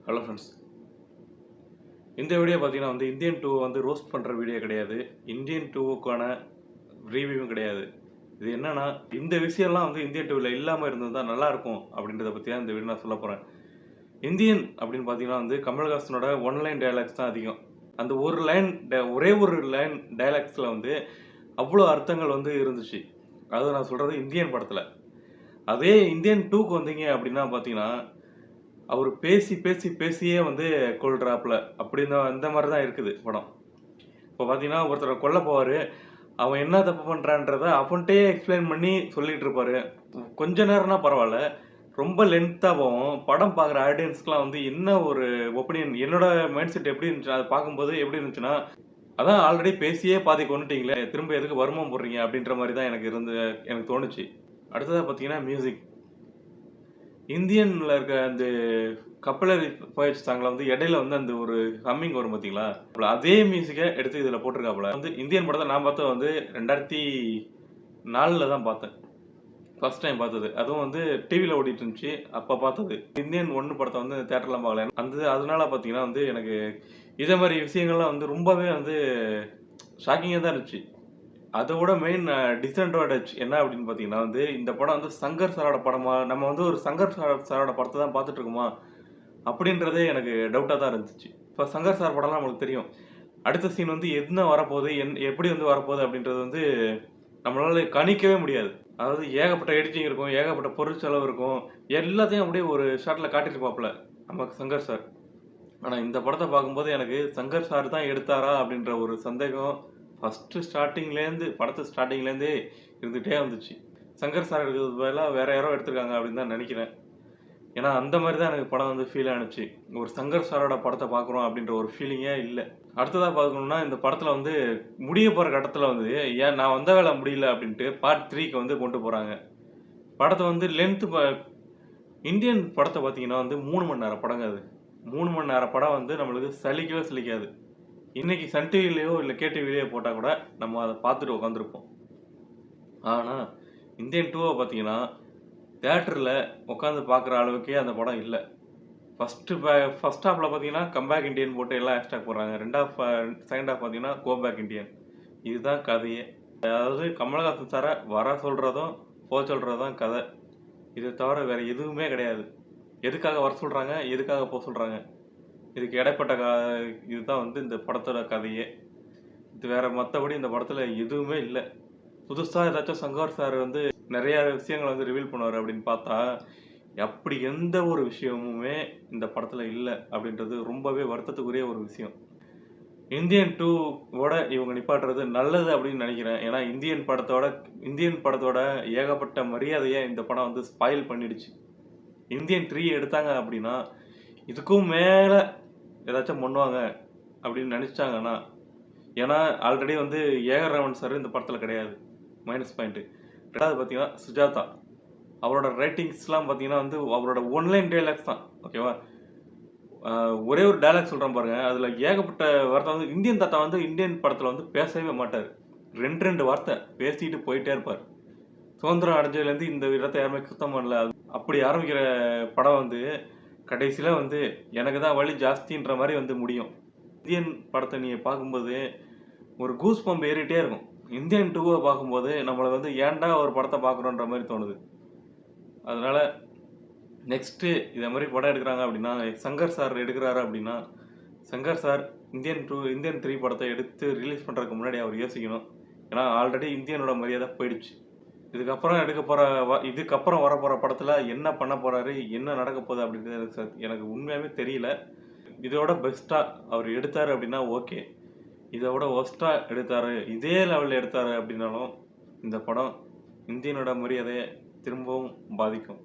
Hello friends, இந்த video பார்த்தீங்கன்னா Indian 2 roast பண்ணுற வீடியோ கிடையாது. இந்தியன் 2க்கான ரிவ்யூவும் கிடையாது. இது என்னன்னா, இந்த விஷயம்லாம் இந்தியன் 2ல இல்லாமல் இருந்தது நல்லாயிருக்கும் அப்படின்றத பற்றி தான் இந்த வீடியோ நான் சொல்ல போகிறேன். இந்தியன் அப்படின்னு பார்த்தீங்கன்னா கமல்ஹாசனோட ஒன் லைன் டயலாக்ஸ் தான் அதிகம். அந்த ஒரே ஒரு லைன் டயலாக்ஸில் அவ்வளோ அர்த்தங்கள் இருந்துச்சு. அது நான் சொல்கிறது இந்தியன் படத்தில். அதே இந்தியன் 2க்கு வந்தீங்க அப்படின்னா பார்த்தீங்கன்னா, அவர் பேசி பேசி பேசியே கொல்றாப்புல அப்படின்னு அந்த மாதிரி தான் இருக்குது படம். இப்போ பார்த்தீங்கன்னா ஒருத்தரை கொல்ல போவார், அவன் என்ன தப்பு பண்ணுறான்றத அவன்கிட்டே எக்ஸ்பிளைன் பண்ணி சொல்லிட்டு இருப்பாரு. கொஞ்ச நேரம்னா பரவாயில்ல, ரொம்ப லென்த்தாக போகும். படம் பார்க்குற ஆடியன்ஸ்க்குலாம் என்ன ஒரு ஒப்பீனியன், என்னோட மைண்ட் செட் எப்படி இருந்துச்சு அதை பார்க்கும்போது எப்படி இருந்துச்சுன்னா, அதான் ஆல்ரெடி பேசியே பாதி கொண்டுட்டீங்களே, திரும்ப எதுக்கு வருமம் போடுறீங்க அப்படின்ற மாதிரி தான் எனக்கு தோணுச்சு. அடுத்ததாக பார்த்தீங்கன்னா மியூசிக். இந்தியன்ல இருக்க அந்த கப்பலரி போயிடுச்சு சாங்ல இடையில அந்த ஒரு ஹம்மிங் வரும் பார்த்தீங்களா, அதே மியூசிக்கை எடுத்து இதில் போட்டிருக்காப்புல. இந்தியன் படத்தை நான் பார்த்தது 2004 தான் பார்த்தேன். ஃபர்ஸ்ட் டைம் பார்த்தது. அதுவும் டிவியில் ஓடிட்டு இருந்துச்சு அப்போ பார்த்தது. இந்தியன் 1 படத்தை தேட்டர்லாம் பார்க்கல. அதனால பார்த்தீங்கன்னா எனக்கு இதே மாதிரி விஷயங்கள்லாம் ரொம்பவே ஷாக்கிங்காக தான் இருந்துச்சு. அதோட மெயின் டிஸ்அட்வான்டேஜ் என்ன அப்படின்னு பார்த்தீங்கன்னா இந்த படம் சங்கர் சாரோட படமா, நம்ம ஒரு சங்கர் சாரோட படத்தை தான் பார்த்துட்டு இருக்கோமா அப்படின்றதே எனக்கு டவுட்டாக தான் இருந்துச்சு. இப்போ சங்கர் சார் படம்லாம் நம்மளுக்கு தெரியும். அடுத்த சீன் என்ன வரப்போகுது, எப்படி வரப்போகுது அப்படின்றது நம்மளால கணிக்கவே முடியாது. அதாவது ஏகப்பட்ட எடிட்டிங் இருக்கும், ஏகப்பட்ட பொருட்செலவு இருக்கும், எல்லாத்தையும் அப்படியே ஒரு ஷாட்டில் காட்டியிருப்பாப்புல நமக்கு சங்கர் சார். ஆனால் இந்த படத்தை பார்க்கும்போது எனக்கு சங்கர் சார் தான் எடுத்தாரா அப்படின்ற ஒரு சந்தேகம் படத்து ஸ்டார்டிங்லேருந்தே இருந்துகிட்டே வந்துச்சு. சங்கர் சார் எடுக்கிறது பதிலாக வேற யாரோ எடுத்திருக்காங்க அப்படின்னு தான் நினைக்கிறேன். ஏன்னா அந்த மாதிரி தான் எனக்கு படம் ஃபீல் ஆனிச்சு. ஒரு சங்கர் சாரோட படத்தை பார்க்குறோம் அப்படின்ற ஒரு ஃபீலிங்கே இல்லை. அடுத்ததாக பார்க்கணுன்னா, இந்த படத்தில் முடிய போகிற கட்டத்தில் ஏன் நான் வந்த வேலை முடியல அப்படின்ட்டு பார்ட் 3க்கு கொண்டு போகிறாங்க. படத்தை லென்த்து இந்தியன் படத்தை பார்த்தீங்கன்னா 3 மணி நேரம் படங்க. அது 3 மணி நேரம் படம் நம்மளுக்கு சலிக்கவே சலிக்காது. இன்னைக்கு சன் டிவிலையோ இல்லை கேடிவிலையோ போட்டால் கூட நம்ம அதை பார்த்துட்டு உட்காந்துருப்போம். ஆனால் இந்தியன் 2வை பார்த்தீங்கன்னா தேட்டரில் உட்காந்து பார்க்குற அளவுக்கே அந்த படம் இல்லை. ஃபஸ்ட் ஹாஃபில் பார்த்தீங்கன்னா கம்பேக் இண்டியன் போட்டு எல்லாம் ஹேஷ்டாக் போடுறாங்க. செகண்ட் ஹாஃப் பார்த்தீங்கன்னா கோ பேக் இண்டியன். இதுதான் கதையே. அதாவது கமல்ஹாசன் சாரை வர சொல்கிறதும் போக சொல்கிறதும் கதை. இதை தவிர வேறு எதுவுமே கிடையாது. எதுக்காக வர சொல்கிறாங்க, எதுக்காக போக சொல்கிறாங்க, இதுக்கு இடைப்பட்ட இதுதான் இந்த படத்தோட கதையே. இது வேற மற்றபடி இந்த படத்தில் எதுவுமே இல்லை. புதுசாக ஏதாச்சும் சங்கர் சார் நிறைய விஷயங்களை ரிவீல் பண்ணுவார் அப்படின்னு பார்த்தா அப்படி எந்த ஒரு விஷயமுமே இந்த படத்தில் இல்லை அப்படின்றது ரொம்பவே வருத்தத்துக்குரிய ஒரு விஷயம். இந்தியன் 2வோட இவங்க நிப்பாட்டுறது நல்லது அப்படின்னு நினைக்கிறேன். ஏன்னா இந்தியன் படத்தோட ஏகப்பட்ட மரியாதையை இந்த படம் ஸ்பாயில் பண்ணிடுச்சு. இந்தியன் 3 எடுத்தாங்க அப்படின்னா இதுக்கும் மேலே ஏதாச்சும் பண்ணுவாங்க அப்படின்னு நினச்சாங்கன்னா, ஏன்னா ஆல்ரெடி ஏஆர் ரஹ்மான் சார் இந்த படத்தில் கிடையாது, மைனஸ் பாயிண்ட்டு. ரெண்டாவது பார்த்தீங்கன்னா சுஜாதா, அவரோட ரைட்டிங்ஸ்லாம் பார்த்தீங்கன்னா அவரோட ஒன்லைன் டைலாக்ஸ் தான். ஓகேவா, ஒரே ஒரு டைலாக் சொல்கிறேன் பாருங்க, அதில் ஏகப்பட்ட வார்த்தை. இந்தியன் தாத்தா இந்தியன் படத்தில் பேசவே மாட்டார். ரெண்டு வார்த்தை பேசிட்டு போயிட்டே இருப்பார். சுதந்திரம் அடைஞ்சதுலேருந்து இந்த இடத்த யாருமே சுத்தம் பண்ணல. அப்படி ஆரம்பிக்கிற படம் கடைசியில் எனக்கு தான் வலி ஜாஸ்தின்ற மாதிரி முடியும். இந்தியன் படத்தை நீங்கள் பார்க்கும்போது ஒரு கூஸ் பம்ப் ஏறிட்டே இருக்கும். இந்தியன் 2வை பார்க்கும்போது நம்மளை ஏன்டா ஒரு படத்தை பார்க்குறோன்ற மாதிரி தோணுது. அதனால் நெக்ஸ்ட்டு இதை மாதிரி படம் எடுக்கிறாங்க அப்படின்னா, சங்கர் சார் எடுக்கிறாரு அப்படின்னா, சங்கர் சார் இந்தியன் 3 படத்தை எடுத்து ரிலீஸ் பண்ணுறதுக்கு முன்னாடி அவர் யோசிக்கணும். ஏன்னா ஆல்ரெடி இந்தியனோட மரியாதை போயிடுச்சு. இதுக்கப்புறம் வரப்போகிற படத்தில் என்ன பண்ண போகிறாரு, என்ன நடக்க போகுது அப்படின்றது எனக்கு உண்மையாகவே தெரியல. இதோட பெஸ்ட்டாக அவர் எடுத்தார் அப்படின்னா ஓகே, இதோட ஒஸ்ட்டாக எடுத்தார், இதே லெவலில் எடுத்தார் அப்படின்னாலும் இந்த படம் இந்தியனோட மரியாதையை திரும்பவும் பாதிக்கும்.